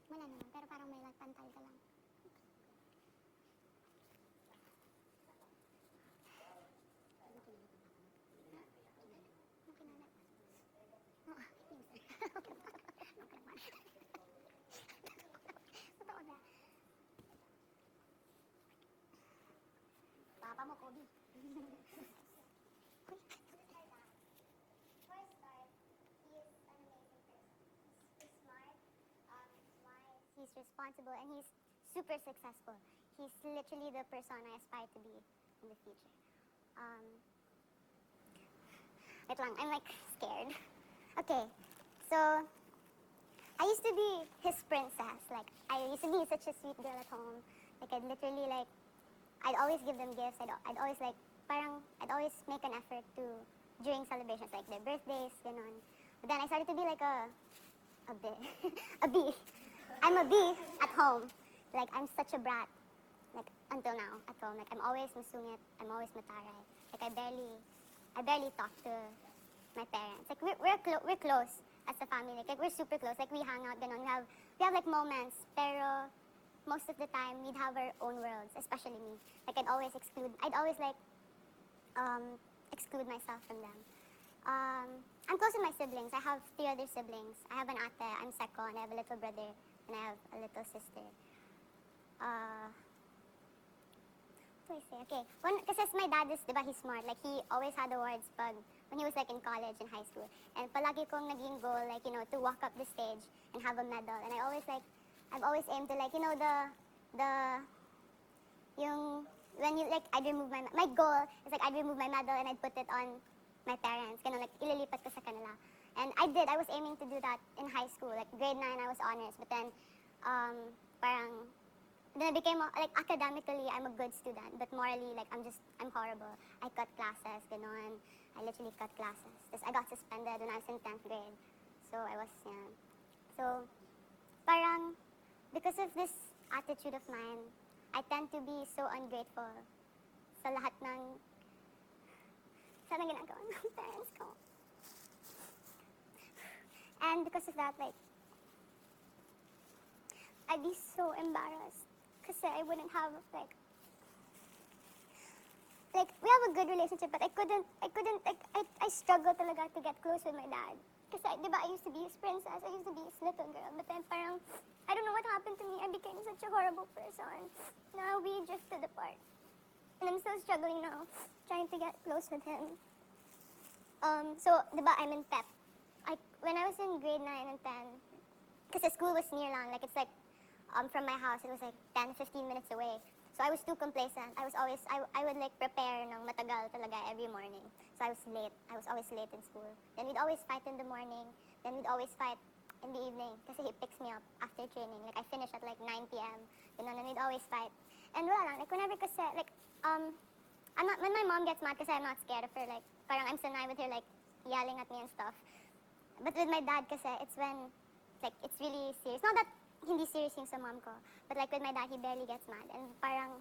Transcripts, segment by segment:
Wala naman, pero parang may pantal ka lang. Papa mo, Kobe. He's responsible and he's super successful. He's literally the person I aspire to be in the future. Wait lang, I'm like scared. Okay, so I used to be his princess. Like, I used to be such a sweet girl at home. Like, I'd literally like, I'd always give them gifts. I'd always like, I'd always make an effort to, during celebrations, like their birthdays, ganon. But then I started to be like a bee. A bee. I'm a bee at home. Like, I'm such a brat. Like, until now, at home. Like, I'm always masungit. I'm always mataray. Like, I barely talk to my parents. Like, we're close as a family. Like, we're super close. Like, we hang out, ganon. We have like moments, pero most of the time, we'd have our own worlds, especially me. Like, I'd always like, exclude myself from them. I'm close with my siblings. I have 3 other siblings. I have an ate, I'm second, I have a little brother, and I have a little sister. What do I say? Okay, kasi my dad is, diba, he's smart. Like, he always had awards when he was like in college and high school. And palagi kong naging goal, like, you know, to walk up the stage and have a medal. And I've always aimed to, like, you know, when you, like, my goal is, like, I'd remove my medal and I'd put it on my parents, ganun, like, ililipat ko sa kanila. And I was aiming to do that in high school, like, grade 9, I was honors, but then, then I became, like, academically, I'm a good student, but morally, like, I'm horrible. I cut classes, ganun, I literally cut classes. I got suspended when I was in 10th grade, so I was, yeah. So, because of this attitude of mine, I tend to be so ungrateful sa lahat ng ginagawa ng parents ko. And because of that, like, I'd be so embarrassed kasi I wouldn't have, like, we have a good relationship, but I struggle talaga to get close with my dad. Kasi, di ba, I used to be his princess, I used to be his little girl, but then parang, I don't know what happened to me, I became such a horrible person. Now we drifted apart. And I'm still struggling now, trying to get close with him. So, di ba, I'm in PEP. When I was in grade 9 and 10, kasi school was near lang, like, it's like, from my house, it was like 10-15 minutes away. So I was too complacent. I would like prepare ng matagal talaga every morning. So I was late. I was always late in school. Then we'd always fight in the morning. Then we'd always fight in the evening kasi he picks me up after training. Like, I finish at like 9 p.m. And then we'd always fight. And wala lang, like, whenever kasi, like, when my mom gets mad kasi I'm not scared of her, like, parang I'm sanay with her, like, yelling at me and stuff. But with my dad kasi, it's when, like, it's really serious. Not that hindi serious yung sa mom ko, but like with my dad, he barely gets mad. And parang,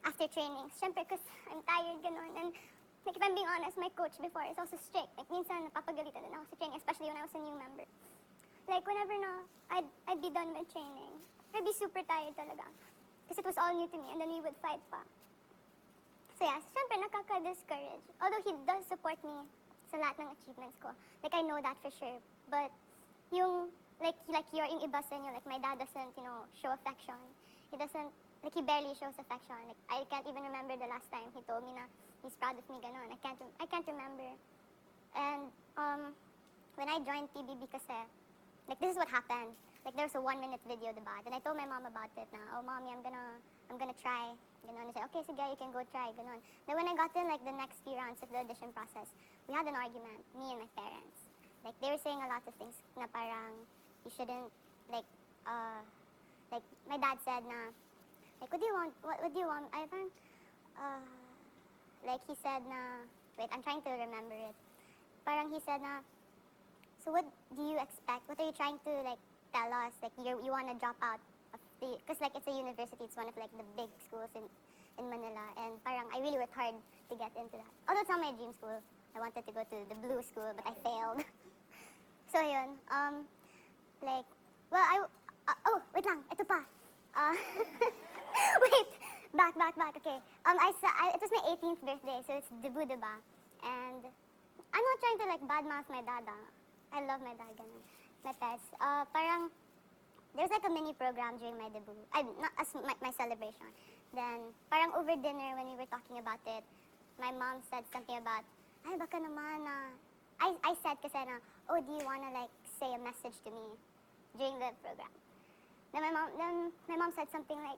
after training, syempre, because I'm tired, ganun. And, like, if I'm being honest, my coach before is also strict. Like, minsan, napapagalitan din ako sa training, especially when I was a new member. Like, whenever na, I'd be done with training, I'd be super tired talaga. Because it was all new to me, and then we would fight pa. So yeah, syempre, nakaka-discourage. Although he does support me sa lahat ng achievements ko. Like, I know that for sure. But, yung, like yung iba sa inyo, like, my dad doesn't, you know, show affection. He doesn't, like, he barely shows affection. Like, I can't even remember the last time he told me na he's proud of me, ganon. I can't remember. And, when I joined PBB kasi, like, this is what happened. Like, there was a 1-minute video, diba? Then I told my mom about it na, oh, mommy, I'm gonna try. Ganon. And she said, okay, sige, you can go try, ganon. Then when I got in, like, the next few rounds of the audition process, we had an argument, me and my parents. Like, they were saying a lot of things na parang, you shouldn't, like, my dad said na, like, what do you want, I think, like, he said na, wait, I'm trying to remember it. Parang he said na, so what do you expect, what are you trying to, like, tell us, like, you want to drop out of the, because, like, it's a university, it's one of, like, the big schools in Manila, and parang, I really worked hard to get into that. Although it's not my dream school, I wanted to go to the blue school, but I failed. So, yun, like, well, Oh, wait lang, ito pa. Wait, back, okay. It was my 18th birthday, so it's debut, diba? And I'm not trying to like badmouth my dad, I love my dad, ganun. My pets. Parang, there's like a mini program during my debut. Not as my celebration. Then, parang over dinner when we were talking about it, my mom said something about, ay, baka naman I said kasi na, oh, do you wanna like say a message to me during the program? Then my mom said something like,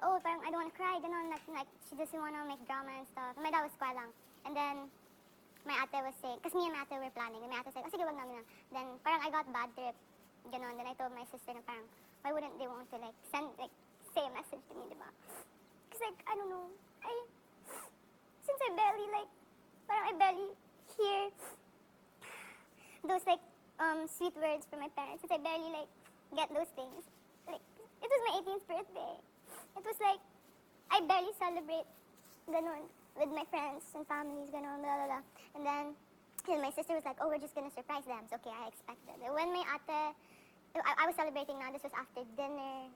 oh, parang I don't wanna cry, ganon, like she doesn't wanna make drama and stuff. And my dad was quiet lang. And then, my ate was saying, kasi me and my ate were planning, and my ate said, oh, sige, wag namin na. Then, parang I got bad trip, ganon. Then I told my sister na parang, why wouldn't they want to like say a message to me, diba? Because like, I don't know, since I barely hear those like, sweet words from my parents, since I barely like, get those things, like, it was my 18th birthday. It was like, I barely celebrate, ganon, with my friends and families, ganon, blah, blah, blah. And then my sister was like, oh, we're just gonna surprise them. So, okay, I expected. When my ate, I was celebrating now, this was after dinner,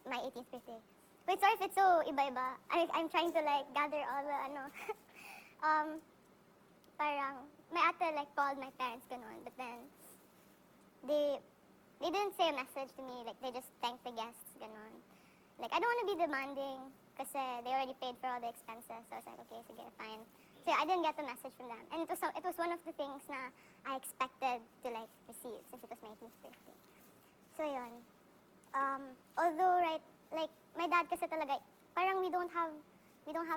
my 18th birthday. Wait, sorry if it's so iba-iba. I'm trying to like gather all the, parang, my ate like called my parents, ganon, but then, they didn't say a message to me, like, they just thanked the guests, ganon. Like, I don't want to be demanding, kasi they already paid for all the expenses, so I was like, okay, sige, fine. So yeah, I didn't get the message from them. And it was one of the things na I expected to, like, receive, since it was my 18th birthday. So yun. Although, right, like, my dad kasi talaga, parang we don't have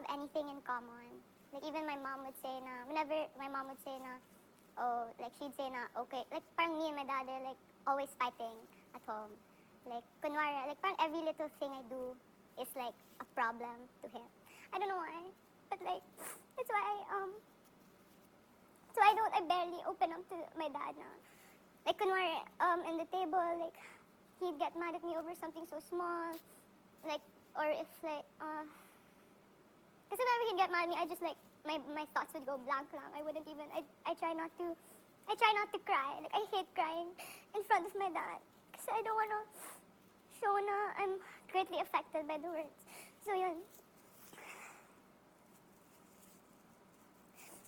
anything in common. Like, even my mom would say na, whenever my mom would say na, oh, like, she'd say na, okay, like, parang me and my dad are, like, always fighting at home. Like, kunwari, like, parang every little thing I do is, like, a problem to him. I don't know why, but, like, that's why I barely open up to my dad now. Like, kunwari, in the table, like, he'd get mad at me over something so small, like, or if, like, kasi whenever he'd get mad at me, I just, like, my thoughts would go blank lang. I wouldn't even, I try not to cry. Like, I hate crying in front of my dad. Kasi I don't wanna show na I'm greatly affected by the words. So, yun.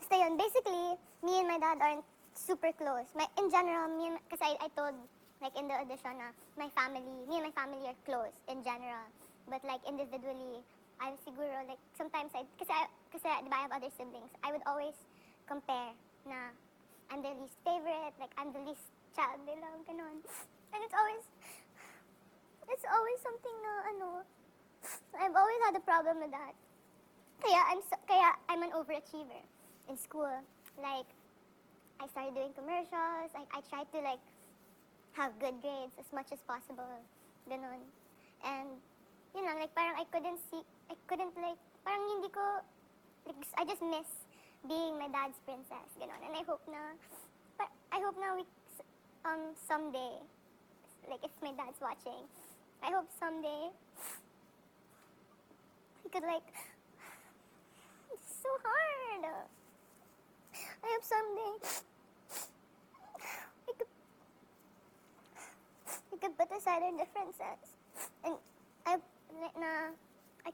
So, yun. Basically, me and my dad aren't super close. In general, kasi I told, like, in the audition na me and my family are close in general. But, like, individually, I'm siguro, like, sometimes, kasi diba, I have other siblings, I would always compare na I'm their least favorite, like, I'm the least child nila, ganon. And it's always something na, I've always had a problem with that. Kaya I'm an overachiever in school. Like, I started doing commercials, like, I tried to, like, have good grades as much as possible, ganon. And, yun lang, like, parang I couldn't, like, parang hindi ko, like, I just miss being my dad's princess, ganon. And I hope na we, someday, like, if my dad's watching, I hope someday we could, like, it's so hard. I hope someday we could put aside our differences, and I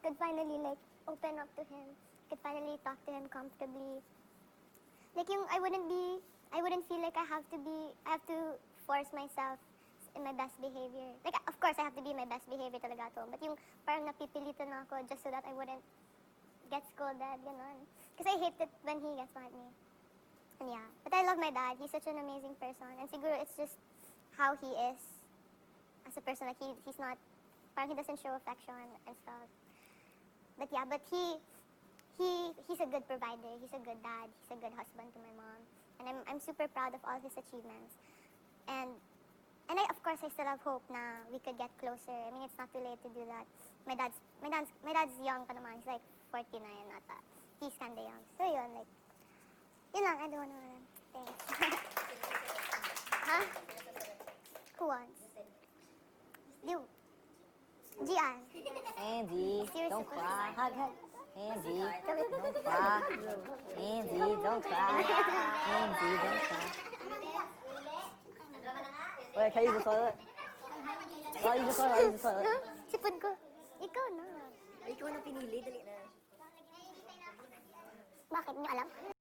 could finally, like, open up to him. I could finally talk to him comfortably. Like, I wouldn't feel like I have to force myself in my best behavior. Like, of course, I have to be my best behavior talaga to, but yung parang napipilitan ako just so that I wouldn't get scolded, ganon. Because I hate it when he gets mad at me. And yeah, but I love my dad. He's such an amazing person. And siguro it's just how he is as a person. Like, he's not, parang he doesn't show affection and stuff. But yeah, but he's a good provider. He's a good dad. He's a good husband to my mom. And I'm super proud of all his achievements. And of course, I still have hope na we could get closer. I mean, it's not too late to do that. My dad's young pa naman. He's like 49 ata. He's kinda young. So yun, like, yun lang. I don't wanna, thanks. Huh? Who wants? You. Gian. Andy, don't cry. Hug. Andy, don't cry. Andy, don't cry. Andy, don't cry. Wait, can you use the toilet? Oh, you just saw, you just saw. Huh? Sipon ko. Ikaw na. Ay, ikaw na pinili, dali na. Bakit? Hindi nyo alam?